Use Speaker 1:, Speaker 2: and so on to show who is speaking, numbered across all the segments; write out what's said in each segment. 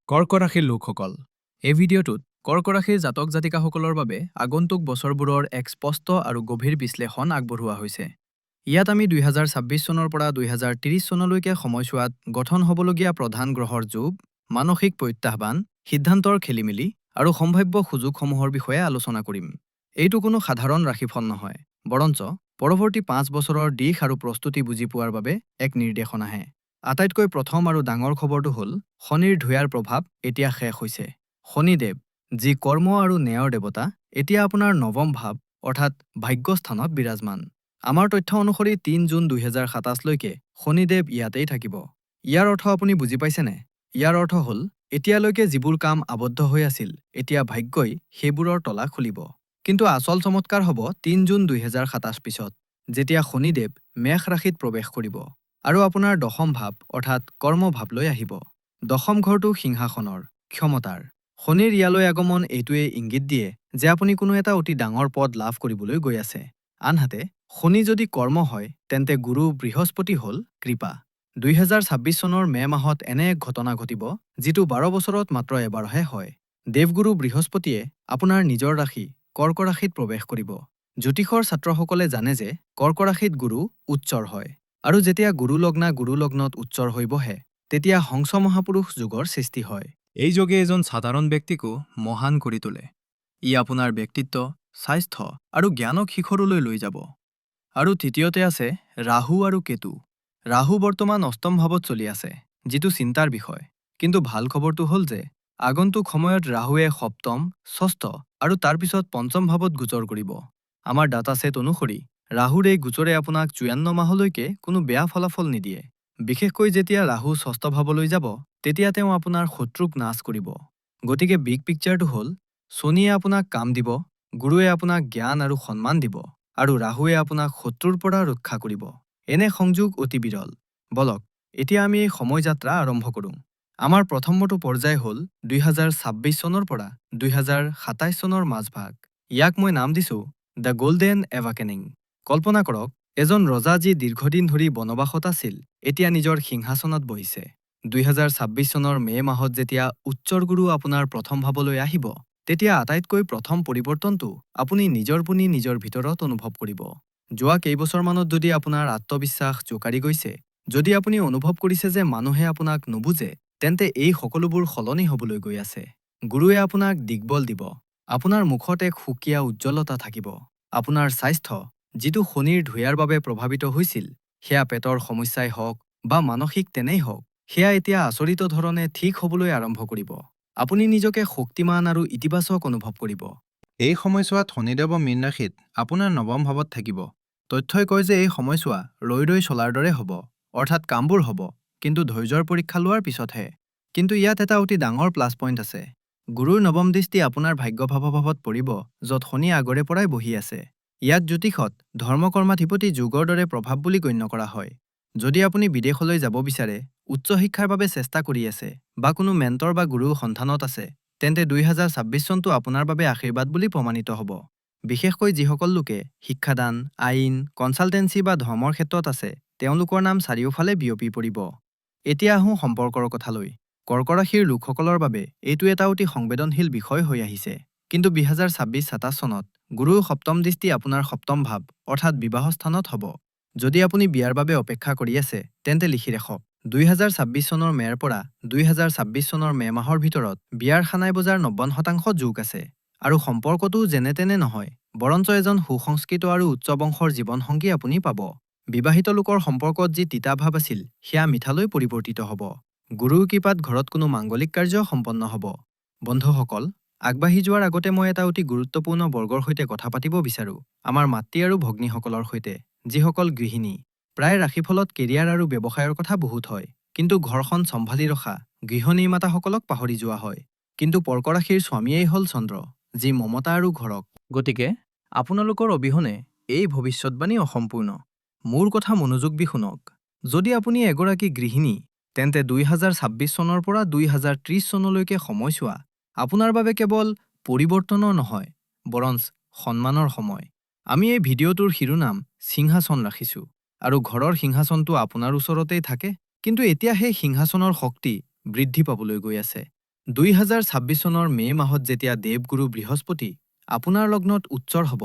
Speaker 1: Cork ৰাশিৰ লোকসকল, এই ভিডিঅ'টোত কৰ্ক ৰাশিৰ জাতক জাতিকাসকলৰ বাবে আগন্তুক বছৰবোৰৰ এক স্পষ্ট আৰু গভীৰ বিশ্লেষণ আগবঢ়োৱা হৈছে। ইয়াত আমি 2026 চনৰ পৰা 2030 চনলৈকে সময়ছোৱাত গঠন হ'বলগীয়া প্ৰধান গ্ৰহৰ যোগ, মানসিক প্ৰত্যাহ্বান, সিদ্ধান্তৰ খেলিমেলি আৰু সম্ভাৱ্য সুযোগসমূহৰ বিষয়ে আলোচনা কৰিম। এইটো কোনো সাধাৰণ ৰাশিফল নহয়, বৰঞ্চ পৰৱৰ্তী 5 বছৰৰ দিশ আৰু প্ৰস্তুতি বুজি পোৱাৰ বাবে এক নিৰ্দেশনাহে। আটাইতকৈ প্ৰথম আৰু ডাঙৰ খবৰটো হ'ল শনিৰ ধুয়াৰ প্ৰভাৱ এতিয়া শেষ হৈছে। শনিদেৱ, যি কৰ্ম আৰু ন্যায়ৰ দেৱতা, এতিয়া আপোনাৰ নৱম ভাৱ অৰ্থাৎ ভাগ্যস্থানত বিৰাজমান। আমাৰ তথ্য অনুসৰি 3 জুন 2027 লৈকে শনিদেৱ ইয়াতেই থাকিব। ইয়াৰ অৰ্থ আপুনি বুজি পাইছেনে? ইয়াৰ অৰ্থ হ'ল এতিয়ালৈকে যিবোৰ কাম আবদ্ধ হৈ আছিল, এতিয়া ভাগ্যই সেইবোৰৰ তলা খুলিব। কিন্তু আচল চমৎকাৰ হ'ব 3 জুন 2027 পিছত, যেতিয়া শনিদেৱ মেষ ৰাশিত প্ৰৱেশ কৰিব আৰু আপোনাৰ দশম ভাৱ অৰ্থাৎ কৰ্মভাৱলৈ আহিব। দশম ঘৰটো সিংহাসনৰ, ক্ষমতাৰ। শনিৰ ইয়ালৈ আগমন এইটোৱে ইংগিত দিয়ে যে আপুনি কোনো এটা অতি ডাঙৰ পদ লাভ কৰিবলৈ গৈ আছে। আনহাতে শনি যদি কৰ্ম হয়, তেন্তে গুৰু বৃহস্পতি হ'ল কৃপা। 2026 চনৰ মে মাহত এনে এক ঘটনা ঘটিব যিটো 12 বছৰত মাত্ৰ এবাৰহে হয়। দেৱগুৰু বৃহস্পতিয়ে আপোনাৰ নিজৰ ৰাশি কৰ্ক ৰাশিত প্ৰৱেশ কৰিব। জ্যোতিষৰ ছাত্ৰসকলে জানে যে কৰ্ক ৰাশিত গুৰু উচ্চৰ হয়, আৰু যেতিয়া গুৰু লগ্নত উচ্চৰ হৈ বহে, তেতিয়া হংস মহাপুৰুষ যোগৰ সৃষ্টি হয়। এই যোগে এজন সাধাৰণ ব্যক্তিকো মহান কৰি তোলে। ই আপোনাৰ ব্যক্তিত্ব, স্বাস্থ্য আৰু জ্ঞানক শিখৰলৈ লৈ যাব। আৰু তৃতীয়তে আছে ৰাহু আৰু কেতু। ৰাহু বৰ্তমান অষ্টম ভাৱত চলি আছে, যিটো চিন্তাৰ বিষয়। কিন্তু ভাল খবৰটো হ'ল যে আগন্তুক সময়ত ৰাহুৱে সপ্তম, ষষ্ঠ আৰু তাৰ পিছত পঞ্চম ভাৱত গোচৰ কৰিব। আমাৰ ডাটা ছেট অনুসৰি ৰাহুৰ এই গোচৰে আপোনাক 54 মাহলৈকে কোনো বেয়া ফলাফল নিদিয়ে। বিশেষকৈ যেতিয়া ৰাহু ষষ্ঠ ভাৱলৈ যাব, তেতিয়া তেওঁ আপোনাৰ শত্ৰুক নাশ কৰিব। গতিকে বিগ পিকচাৰটো হ'ল শনিয়ে আপোনাক কাম দিব, গুৰুৱে আপোনাক জ্ঞান আৰু সন্মান দিব, আৰু ৰাহুৱে আপোনাক শত্ৰুৰ পৰা ৰক্ষা কৰিব। এনে সংযোগ অতি বিৰল। বলক এতিয়া আমি এই সময়যাত্ৰা আৰম্ভ কৰোঁ। আমাৰ প্ৰথমটো পৰ্যায় হ'ল 2026 চনৰ পৰা 2027 চনৰ মাজভাগ। ইয়াক মই নাম দিছোঁ দ্য গল্ডেন এৱাকেনিং। কল্পনা কৰক, এজন ৰজা যি দীৰ্ঘদিন ধৰি বনবাসত আছিল, এতিয়া নিজৰ সিংহাসনত বহিছে। 2026 চনৰ মে মাহত যেতিয়া উচ্চৰ গুৰু আপোনাৰ প্ৰথম ভাৱলৈ আহিব, তেতিয়া আটাইতকৈ প্ৰথম পৰিৱৰ্তনটো আপুনি নিজৰ ভিতৰত অনুভৱ কৰিব। যোৱা কেইবছৰমানত যদি আপোনাৰ আত্মবিশ্বাস জোকাৰি গৈছে, যদি আপুনি অনুভৱ কৰিছে যে মানুহে আপোনাক নুবুজে, তেন্তে এই সকলোবোৰ সলনি হ'বলৈ গৈ আছে। গুৰুৱে আপোনাক দিগবল দিব। আপোনাৰ মুখত এক সুকীয়া উজ্জ্বলতা থাকিব। আপোনাৰ স্বাস্থ্য, যিটো শনিৰ ধুয়াৰ বাবে প্ৰভাৱিত হৈছিল, সেয়া পেটৰ সমস্যাই হওক বা মানসিক তেনেই হওক, সেয়া এতিয়া আচৰিত ধৰণে ঠিক হ'বলৈ আৰম্ভ কৰিব। আপুনি নিজকে শক্তিমান আৰু ইতিবাচক অনুভৱ কৰিব। এই সময়ছোৱাত শনিদেৱ মীন ৰাশিত আপোনাৰ নৱম ভাৱত থাকিব। তথ্যই কয় যে এই সময়ছোৱা ৰৈ চলাৰ দৰে হ'ব, অৰ্থাৎ কামবোৰ হ'ব, কিন্তু ধৈৰ্যৰ পৰীক্ষা লোৱাৰ পিছতহে। কিন্তু ইয়াত এটা অতি ডাঙৰ প্লাছ পইণ্ট আছে। গুৰুৰ নৱম দৃষ্টি আপোনাৰ ভাগ্যভাৱত পৰিব, য'ত শনি আগৰে পৰাই বহি আছে। ইয়াক জ্যোতিষত ধৰ্মকৰ্মাধিপতি যোগৰ দৰে প্ৰভাৱ বুলি গণ্য কৰা হয়। যদি আপুনি বিদেশলৈ যাব বিচাৰে, উচ্চ শিক্ষাৰ বাবে চেষ্টা কৰি আছে, বা কোনো মেণ্টৰ বা গুৰুৰ সন্ধানত আছে, তেন্তে 2026 চনটো আপোনাৰ বাবে আশীৰ্বাদ বুলি প্ৰমাণিত হ'ব। বিশেষকৈ যিসকল লোকে শিক্ষাদান, আইন, কনচালটেন্সি বা ধৰ্মৰ ক্ষেত্ৰত আছে, তেওঁলোকৰ নাম চাৰিওফালে বিয়পি পৰিব। এতিয়া আহোঁ সম্পৰ্কৰ কথালৈ। কৰ্ক ৰাশিৰ লোকসকলৰ বাবে এইটো এটা অতি সংবেদনশীল বিষয় হৈ আহিছে। কিন্তু 2026-27 চনত গুৰুৰ সপ্তম দৃষ্টি আপোনাৰ সপ্তম ভাৱ অৰ্থাৎ বিবাহ স্থানত হ'ব। যদি আপুনি বিয়াৰ বাবে অপেক্ষা কৰি আছে, তেন্তে লিখি ৰাখক। 2026 চনৰ মে'ৰ পৰা 2026 চনৰ মে' মাহৰ ভিতৰত বিয়াৰ খানাই বজাৰ 90% যোগ আছে। আৰু সম্পৰ্কটো যেনে তেনে নহয়, বৰঞ্চ এজন সুসংস্কৃত আৰু উচ্চ বংশৰ জীৱনসংগী আপুনি পাব। বিবাহিত লোকৰ সম্পৰ্কত যি তিতা ভাৱ আছিল, সেয়া মিঠালৈ পৰিৱৰ্তিত হ'ব। গুৰুৰ কৃপাত ঘৰত কোনো মাংগলিক কাৰ্য সম্পন্ন হ'ব। বন্ধুসকল, আগবাঢ়ি যোৱাৰ আগতে মই এটা অতি গুৰুত্বপূৰ্ণ বৰ্গৰ সৈতে কথা পাতিব বিচাৰোঁ। আমাৰ মাতৃ আৰু ভগ্নীসকলৰ সৈতে, যিসকল গৃহিণী। প্ৰায় ৰাশিফলত কেৰিয়াৰ আৰু ব্যৱসায়ৰ কথা বহুত হয়, কিন্তু ঘৰখন চম্ভালি ৰখা গৃহ নিৰ্মাতাসকলক পাহৰি যোৱা হয়। কিন্তু কৰ্ক ৰাশিৰ স্বামীয়েই হ'ল চন্দ্ৰ, যি মমতা আৰু ঘৰক। গতিকে আপোনালোকৰ অবিহনে এই ভৱিষ্যৎবাণী অসম্পূৰ্ণ। মোৰ কথা মনোযোগ দি শুনক। যদি আপুনি এগৰাকী গৃহিণী, তেন্তে 2026 চনৰ পৰা 2030 চনলৈকে সময়ছোৱা আপোনাৰ বাবে কেৱল পৰিৱৰ্তনৰ নহয়, বৰঞ্চ সন্মানৰ সময়। আমি এই ভিডিঅ'টোৰ শিৰোনাম সিংহাসন ৰাখিছোঁ, আৰু ঘৰৰ সিংহাসনটো আপোনাৰ ওচৰতেই থাকে। কিন্তু এতিয়া সেই সিংহাসনৰ শক্তি বৃদ্ধি পাবলৈ গৈ আছে। 2026 চনৰ মে মাহত যেতিয়া দেৱগুৰু বৃহস্পতি আপোনাৰ লগ্নত উচ্চৰ হ'ব,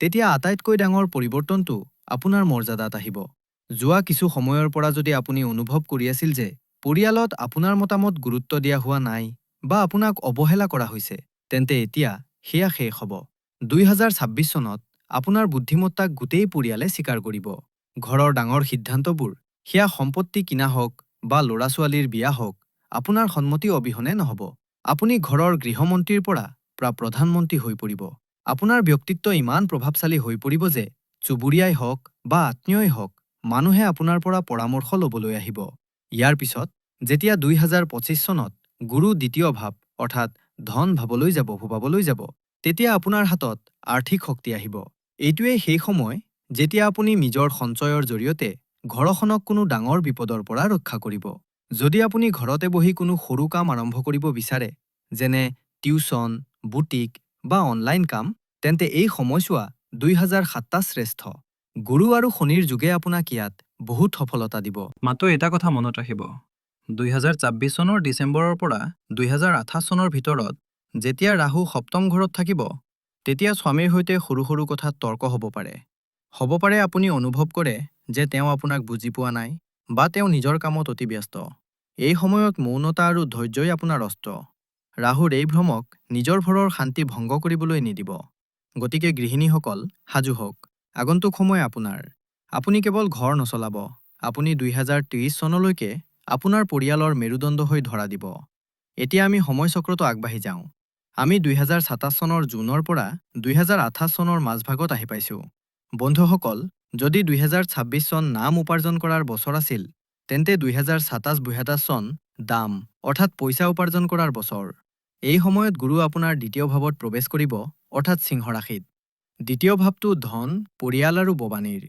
Speaker 1: তেতিয়া আটাইতকৈ ডাঙৰ পৰিৱৰ্তনটো আপোনাৰ মৰ্যাদাত আহিব। যোৱা কিছু সময়ৰ পৰা যদি আপুনি অনুভৱ কৰি আছিল যে পৰিয়ালত আপোনাৰ মতামত গুৰুত্ব দিয়া হোৱা নাই বা আপোনাক অৱহেলা কৰা হৈছে, তেন্তে এতিয়া সেয়া শেষ হ'ব। 2026 চনত আপোনাৰ বুদ্ধিমত্তাক গোটেই পৰিয়ালে স্বীকাৰ কৰিব। ঘৰৰ ডাঙৰ সিদ্ধান্তবোৰ, সেয়া সম্পত্তি কিনা হওক বা ল'ৰা-ছোৱালীৰ বিয়া হওক, আপোনাৰ সন্মতি অবিহনে নহ'ব। আপুনি ঘৰৰ গৃহমন্ত্ৰীৰ পৰা প্ৰধানমন্ত্ৰী হৈ পৰিব। আপোনাৰ ব্যক্তিত্ব ইমান প্ৰভাৱশালী হৈ পৰিব যে চুবুৰীয়াই হওক বা আত্মীয়ই হওক, মানুহে আপোনাৰ পৰা পৰামৰ্শ ল'বলৈ আহিব। ইয়াৰ পিছত যেতিয়া 2025 চনত গুৰু দ্বিতীয় ভাৱ অৰ্থাৎ ধন ভাৱলৈ যাব, তেতিয়া আপোনাৰ হাতত আৰ্থিক শক্তি আহিব। এইটোৱেই সেই সময় যেতিয়া আপুনি নিজৰ সঞ্চয়ৰ জৰিয়তে ঘৰখনক কোনো ডাঙৰ বিপদৰ পৰা ৰক্ষা কৰিব। যদি আপুনি ঘৰতে বহি কোনো সৰু কাম আৰম্ভ কৰিব বিচাৰে, যেনে টিউচন, বুটিক বা অনলাইন কাম, তেন্তে এই সময়ছোৱা 2027 শ্ৰেষ্ঠ। গুৰু আৰু শনিৰ যুগে আপোনাক ইয়াত বহুত সফলতা দিব।
Speaker 2: মাত্ৰ এটা কথা মনত ৰাখিব, 2026 চনৰ ডিচেম্বৰৰ পৰা 2028 চনৰ ভিতৰত যেতিয়া ৰাহু সপ্তম ঘৰত থাকিব, তেতিয়া স্বামীৰ সৈতে সৰু সৰু কথাত তৰ্ক হ'ব পাৰে। আপুনি অনুভৱ কৰে যে তেওঁ আপোনাক বুজি পোৱা নাই বা তেওঁ নিজৰ কামত অতি ব্যস্ত। এই সময়ত মৌনতা আৰু ধৈৰ্যই আপোনাৰ অস্ত্ৰ। ৰাহুৰ এই ভ্ৰমক নিজৰ ঘৰৰ শান্তি ভংগ কৰিবলৈ নিদিব। গতিকে গৃহিণীসকল সাজু হওক, আগন্তুক সময় আপোনাৰ। আপুনি কেৱল ঘৰ নচলাব, আপুনি 2030 চনলৈকে আপোনাৰ পৰিয়ালৰ মেৰুদণ্ড হৈ ধৰা দিব। এতিয়া আমি সময়চক্ৰটো আগবাঢ়ি যাওঁ। আমি 2027 চনৰ জুনৰ পৰা 2028 চনৰ মাজভাগত আহি পাইছোঁ। বন্ধুসকল, যদি 2026 চন নাম উপাৰ্জন কৰাৰ বছৰ আছিল, তেন্তে 2027 চন দাম অৰ্থাৎ পইচা উপাৰ্জন কৰাৰ বছৰ। এই সময়ত গুৰু আপোনাৰ দ্বিতীয় ভাৱত প্ৰৱেশ কৰিব, অৰ্থাৎ সিংহ ৰাশিত। দ্বিতীয় ভাৱটো ধন, পৰিয়াল আৰু ববানীৰ।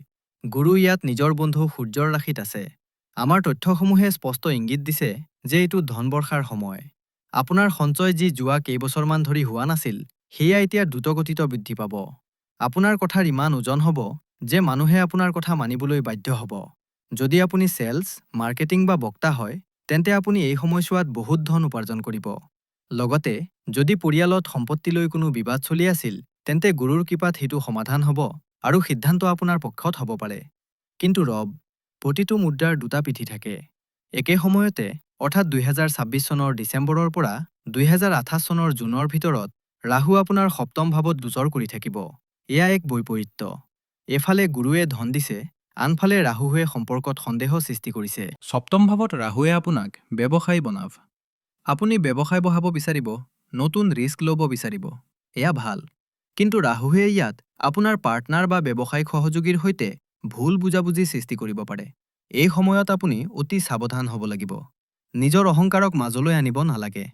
Speaker 2: গুৰু ইয়াত নিজৰ বন্ধু সূৰ্যৰ ৰাশিত আছে। আমাৰ তথ্যসমূহে স্পষ্ট ইংগিত দিছে যে এইটো ধন বৰ্ষাৰ সময়। আপোনাৰ সঞ্চয় যি যোৱা কেইবছৰমান ধৰি হোৱা নাছিল, সেয়া এতিয়া দ্ৰুতগতিত বৃদ্ধি পাব। আপোনাৰ কথাৰ ইমান ওজন হ'ব যে মানুহে আপোনাৰ কথা মানিবলৈ বাধ্য হ'ব। যদি আপুনি চেলছ, মাৰ্কেটিং বা বক্তা হয়, তেন্তে আপুনি এই সময়ছোৱাত বহুত ধন উপাৰ্জন কৰিব। লগতে যদি পৰিয়ালত সম্পত্তিলৈ কোনো বিবাদ চলি আছিল, তেন্তে গুৰুৰ কৃপাত সেইটো সমাধান হ'ব আৰু সিদ্ধান্ত আপোনাৰ পক্ষত হ'ব পাৰে। কিন্তু প্ৰতিটো মুদ্ৰাৰ দুটা পিঠি থাকে। একে সময়তে অৰ্থাৎ 2026 চনৰ ডিচেম্বৰৰ পৰা 2028 চনৰ জুনৰ ভিতৰত ৰাহু আপোনাৰ সপ্তম ভাৱত গোচৰ কৰি থাকিব। এয়া এক বৈপৰীত্য। এফালে গুৰুৱে ধন দিছে, আনফালে ৰাহুৱে সম্পৰ্কত সন্দেহ সৃষ্টি কৰিছে। সপ্তম ভাৱত ৰাহুৱে আপোনাক ব্যৱসায়ী বনাব। আপুনি ব্যৱসায় বঢ়াব বিচাৰিব, নতুন ৰিস্ক ল'ব বিচাৰিব। এয়া ভাল। কিন্তু ৰাহুৱে ইয়াত আপোনাৰ পাৰ্টনাৰ বা ব্যৱসায়িক সহযোগীৰ সৈতে ভুল বুজাবুজি সৃষ্টি কৰিব পাৰে। এই সময়ত আপুনি অতি সাৱধান হ'ব লাগিব। নিজৰ অহংকাৰক মাজলৈ আনিব নালাগে।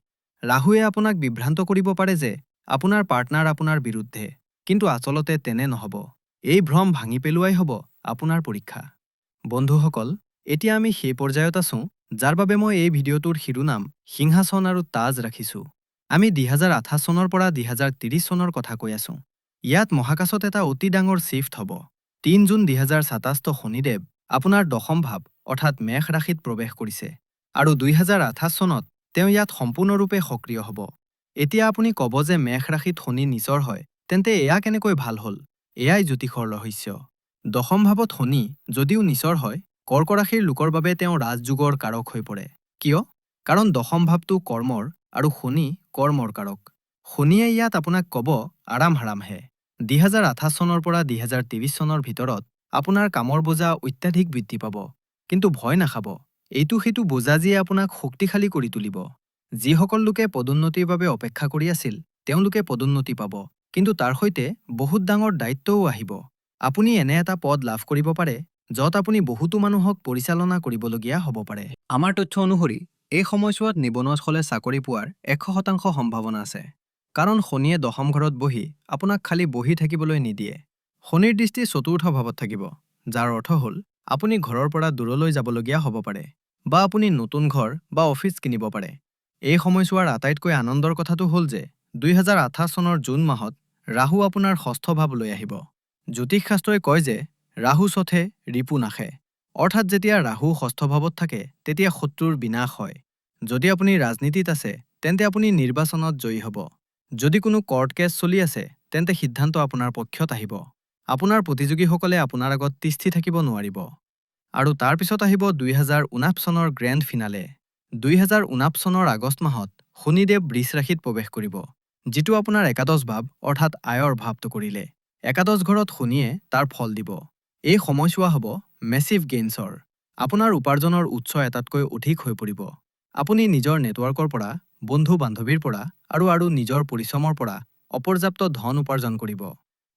Speaker 2: ৰাহুৱে আপোনাক বিভ্ৰান্ত কৰিব পাৰে যে আপোনাৰ পাৰ্টনাৰ আপোনাৰ বিৰুদ্ধে, কিন্তু আচলতে তেনে নহ'ব। এই ভ্ৰম ভাঙি পেলোৱাই হ'ব আপোনাৰ পৰীক্ষা। বন্ধুসকল, এতিয়া আমি সেই পৰ্যায়ত আছোঁ যাৰ বাবে মই এই ভিডিঅ'টোৰ শিৰোনাম সিংহাসন আৰু তাজ ৰাখিছোঁ। আমি 2028 চনৰ পৰা 2030 চনৰ কথা কৈ আছোঁ। ইয়াত মহাকাশত এটা অতি ডাঙৰ শ্বিফ্ট হ'ব। 3 জুন 2027 শনিদেৱ আপোনাৰ দশম ভাৱ অৰ্থাৎ মেষ ৰাশিত প্ৰৱেশ কৰিছে আৰু 2028 চনত তেওঁ ইয়াত সম্পূৰ্ণৰূপে সক্ৰিয় হ'ব। এতিয়া আপুনি ক'ব যে মেষ ৰাশিত শনি নিচৰ হয়, তেন্তে এয়া কেনেকৈ ভাল হ'ল? এয়াই জ্যোতিষৰ ৰহস্য। দশম ভাৱত শনি যদিও নিচৰ হয়, কৰ্ক ৰাশিৰ লোকৰ বাবে তেওঁ ৰাজযোগৰ কাৰক হৈ পৰে। কিয়? কাৰণ দশম ভাৱটো কৰ্মৰ আৰু শনি কৰ্মৰ কাৰক। শনিয়ে ইয়াত আপোনাক ক'ব আৰাম-হাৰামহে। 2028 চনৰ পৰা 2030 চনৰ ভিতৰত আপোনাৰ কামৰ বোজা অত্যাধিক বৃদ্ধি পাব। কিন্তু ভয় নাখাব, এইটো সেইটো বোজা যিয়ে আপোনাক শক্তিশালী কৰি তুলিব। যিসকল লোকে পদোন্নতিৰ বাবে অপেক্ষা কৰি আছিল, তেওঁলোকে পদোন্নতি পাব, কিন্তু তাৰ সৈতে বহুত ডাঙৰ দায়িত্বও আহিব। আপুনি এনে এটা পদ লাভ কৰিব পাৰে য'ত আপুনি বহুতো মানুহক পৰিচালনা কৰিবলগীয়া হ'ব পাৰে। আমাৰ তথ্য অনুসৰি এই সময়ছোৱাত নিবনুৱাসকলে চাকৰি পোৱাৰ 100% সম্ভাৱনা আছে। কাৰণ শনিয়ে দশম ঘৰত বহি আপোনাক খালি বহি থাকিবলৈ নিদিয়ে।
Speaker 1: শনিৰ দৃষ্টি চতুৰ্থ ভাৱত থাকিব, যাৰ অৰ্থ হ'ল আপুনি ঘৰৰ পৰা দূৰলৈ যাবলগীয়া হ'ব পাৰে বা আপুনি নতুন ঘৰ বা অফিচ কিনিব পাৰে। এই সময়ছোৱাৰ আটাইতকৈ আনন্দৰ কথাটো হ'ল যে 2028 চনৰ জুন মাহত ৰাহু আপোনাৰ ষষ্ঠ ভাৱলৈ আহিব। জ্যোতিষশাস্ত্ৰই কয় যে ৰাহু চথে ৰিপু নাশে, অৰ্থাৎ যেতিয়া ৰাহু ষষ্ঠ ভাৱত থাকে তেতিয়া শত্ৰুৰ বিনাশ হয়। যদি আপুনি ৰাজনীতিত আছে, তেন্তে আপুনি নিৰ্বাচনত জয়ী হ'ব। যদি কোনো কৰ্ট কেছ চলি আছে তেন্তে সিদ্ধান্ত আপোনাৰ পক্ষত আহিব। আপোনাৰ প্ৰতিযোগীসকলে আপোনাৰ আগত তিষ্ঠি থাকিব নোৱাৰিব। আৰু তাৰ পিছত আহিব 2019 চনৰ গ্ৰেণ্ড ফিনালে। 2019 চনৰ আগষ্ট মাহত শনিদেৱ বৃষ ৰাশিত প্ৰৱেশ কৰিব, যিটো আপোনাৰ একাদশ ভাৱ অৰ্থাৎ আয়ৰ ভাৱটো কৰিলে। একাদশ ঘৰত শনিয়ে তাৰ ফল দিব। এই সময়ছোৱা হ'ব মেছিভ গেইনছৰ। আপোনাৰ উপাৰ্জনৰ উৎস এটাতকৈ অধিক হৈ পৰিব। আপুনি নিজৰ নেটৱৰ্কৰ পৰা, বন্ধু-বান্ধৱীৰ পৰা আৰু নিজৰ পৰিশ্ৰমৰ পৰা অপৰ্যাপ্ত ধন উপাৰ্জন কৰিব।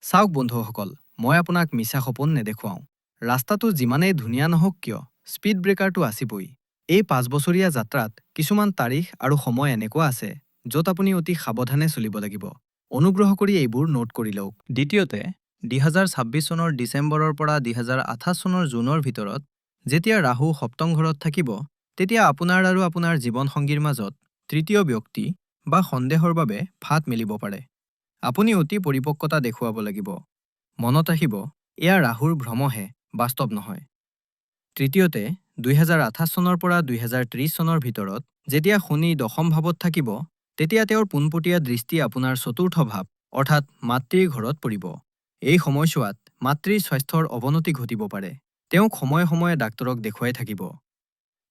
Speaker 1: চাওক বন্ধুসকল, মই আপোনাক মিছা সপোন নেদেখুৱাওঁ। ৰাস্তাটো যিমানেই ধুনীয়া নহওক কিয়, স্পীড ব্ৰেকাৰটো আছিবই। এই 5 বছৰীয়া যাত্ৰাত কিছুমান তাৰিখ আৰু সময় এনেকুৱা আছে য'ত আপুনি অতি সাৱধানে চলিব লাগিব। অনুগ্ৰহ কৰি এইবোৰ নোট কৰি লওক।
Speaker 2: দ্বিতীয়তে, 2026 চনৰ ডিচেম্বৰৰ পৰা 2028 চনৰ জুনৰ ভিতৰত যেতিয়া ৰাহু সপ্তম ঘৰত থাকিব, তেতিয়া আপোনাৰ আৰু আপোনাৰ জীৱনসংগীৰ মাজত তৃতীয় ব্যক্তি বা সন্দেহৰ বাবে ফাট মেলিব পাৰে।
Speaker 1: আপুনি অতি পৰিপক্কতা দেখুৱাব লাগিব। মনত ৰাখিব, এয়া ৰাহুৰ ভ্ৰমহে, বাস্তৱ নহয়। তৃতীয়তে, 2028 চনৰ পৰা 2030 চনৰ ভিতৰত যেতিয়া শনি দশম ভাৱত থাকিব, তেতিয়া তেওঁৰ পোনপটীয়া দৃষ্টি আপোনাৰ চতুৰ্থ ভাৱ অৰ্থাৎ মাতৃৰ ঘৰত পৰিব। এই সময়ছোৱাত মাতৃৰ স্বাস্থ্যৰ অৱনতি ঘটিব পাৰে। তেওঁক সময়ে সময়ে ডাক্তৰক দেখুৱাই থাকিব।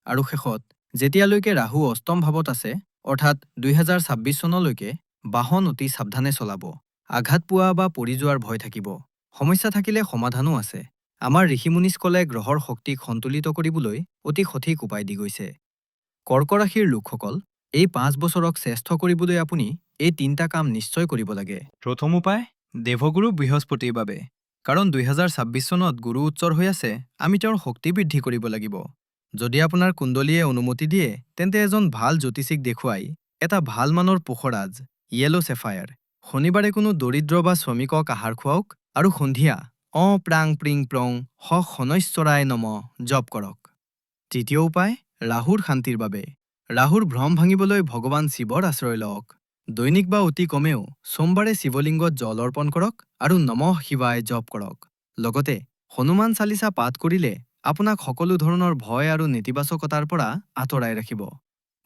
Speaker 1: আৰু শেষত, যেতিয়ালৈকে ৰাহু অষ্টম ভাৱত আছে অৰ্থাৎ 2026 চনলৈকে বাহন অতি সাৱধানে চলাব। আঘাত পোৱা বা পৰি যোৱাৰ ভয় থাকিব। সমস্যা থাকিলে সমাধানো আছে। আমাৰ ঋষিমুনিসকলে গ্ৰহৰ শক্তিক সন্তুলিত কৰিবলৈ অতি সঠিক উপায় দি গৈছে। কৰ্ক ৰাশিৰ লোকসকল, এই 5 বছৰক শ্ৰেষ্ঠ কৰিবলৈ আপুনি এই 3টা কাম নিশ্চয় কৰিব লাগে।
Speaker 2: প্ৰথম উপায়, দেৱগুৰু বৃহস্পতিৰ বাবে। কাৰণ 2026 চনত গুৰু উচ্চৰ হৈ আছে, আমি তেওঁৰ শক্তি বৃদ্ধি কৰিব লাগিব।
Speaker 1: যদি আপোনাৰ কুণ্ডলীয়ে অনুমতি দিয়ে, তেন্তে এজন ভাল জ্যোতিষীক দেখুৱাই এটা ভাল মানৰ পোখৰাজ, য়েলো চেফায়াৰ, শনিবাৰে কোনো দৰিদ্ৰ বা শ্ৰমিকক আহাৰ খুৱাওক আৰু সন্ধিয়া প্ৰাং প্ৰিং প্ৰং শনৈশ্বৰায় নম জপ কৰক। তৃতীয় উপায়, ৰাহুৰ শান্তিৰ বাবে। ৰাহুৰ ভ্ৰম ভাঙিবলৈ ভগৱান শিৱৰ আশ্ৰয় লওক। দৈনিক বা অতি কমেও সোমবাৰে শিৱলিংগত জল অৰ্পণ কৰক আৰু নমঃ শিৱায় জপ কৰক। লগতে হনুমান চালিচা পাঠ কৰিলে আপোনাক সকলো ধৰণৰ ভয় আৰু নেতিবাচকতাৰ পৰা আঁতৰাই ৰাখিব।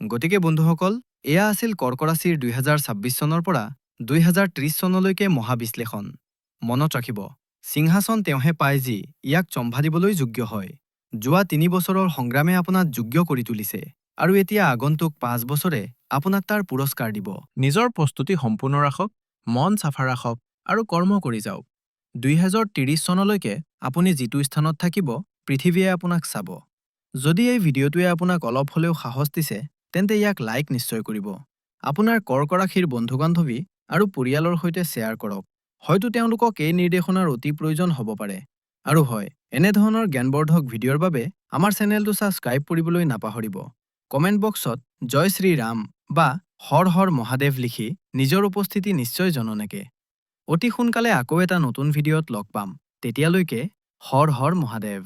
Speaker 1: গতিকে বন্ধুসকল, এয়া আছিল কৰ্ক ৰাশিৰ 2026 চনৰ পৰা 2030 চনলৈকে মহাবিশ্লেষণ। মনত ৰাখিব, সিংহাসন তেওঁহে পায় যি ইয়াক চম্ভালিবলৈ যোগ্য হয়। যোৱা 3 বছৰৰ সংগ্ৰামে আপোনাক যোগ্য কৰি তুলিছে আৰু এতিয়া আগন্তুক 5 বছৰে আপোনাক তাৰ পুৰস্কাৰ দিব।
Speaker 2: নিজৰ প্ৰস্তুতি সম্পূৰ্ণ ৰাখক, মন চাফা ৰাখক আৰু কৰ্ম কৰি যাওক।
Speaker 1: 2030 চনলৈকে আপুনি যিটো স্থানত থাকিব, পৃথিৱীয়ে আপোনাক চাব। যদি এই ভিডিঅ'টোৱে আপোনাক অলপ হ'লেও সাহস দিছে, তেন্তে ইয়াক লাইক নিশ্চয় কৰিব। আপোনাৰ কৰ্ক ৰাশিৰ বন্ধু-বান্ধৱী আৰু পৰিয়ালৰ সৈতে শ্বেয়াৰ কৰক। হয়তো তেওঁলোকক এই নিৰ্দেশনাৰ অতি প্ৰয়োজন হ'ব পাৰে। আৰু হয়, এনেধৰণৰ জ্ঞানবৰ্ধক ভিডিঅ'ৰ বাবে আমাৰ চেনেলটো ছাবস্ক্ৰাইব কৰিবলৈ নাপাহৰিব। কমেণ্ট বক্সত জয় শ্ৰী ৰাম বা হৰ হৰ মহাদেৱ লিখি নিজৰ উপস্থিতি নিশ্চয় জনানকে। অতি সোনকালে আকৌ এটা নতুন ভিডিঅ'ত লগ পাম। তেতিয়ালৈকে হৰ হৰ মহাদেৱ।